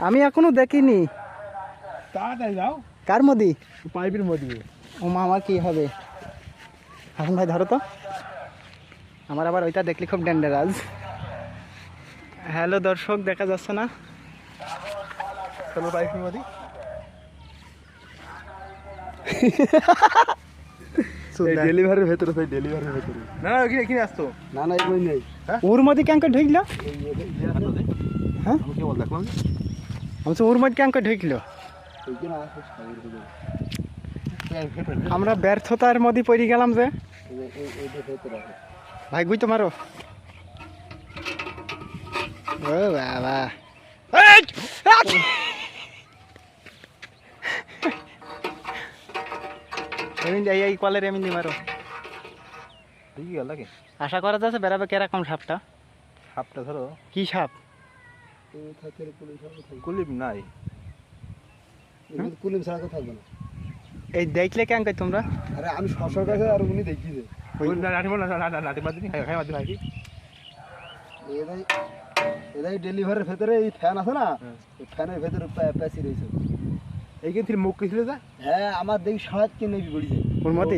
আমি এখনো দেখিনি। তাড়াতাড়ি যাও। কার মোদি? পাইপের মধ্যে। ও মা, আমার কি হবে? হাসান ভাই ধরো তো, আমার আবার ওইটা দেখলি খুব ডেঞ্জারাস। হ্যালো দর্শক, দেখা যাচ্ছে না? চলো পাইপের মধ্যে। ডেলিভারির ভেতরে, সেই ডেলিভারির ভেতরে। না না, এখানে আসতো। না না, এগুলোই নেই। ওর মধ্যে ক্যাঙ্কে ঢুকলো? হ্যাঁ, আমি কেবল দেখলাম যে আমি তো ওর মধ্যে ক্যাঙ্কে ঢুকলো। আমরা ব্যর্থতার মধ্যে পড়ে গেলাম যে। ভাই গুই তো মারো। ও বাবা, এই কলের এমনি মারো। ঠিকই গেল নাকি? আশা করা যাচ্ছে বেড়াবে কিরকম সাপটা। সাপটা ধরো। কি সাপ? কুলিপ নাই। কুলিম ছাড়া তো থাকবে না। এই দেখলে ক্যাঙ্কে তোমরা? আরে আমি শশার কাছে আর উনি দেখিছে। এদাই ডেলিভারির ভেতরে এই ফ্যান আছে না, ফ্যানের ভেতরে প্যাসি রয়েছে। এইখান থেকে মুখ কিছু যা। হ্যাঁ, আমার দেখি সারাত কে নেবি বলি যায়। ওর মধ্যে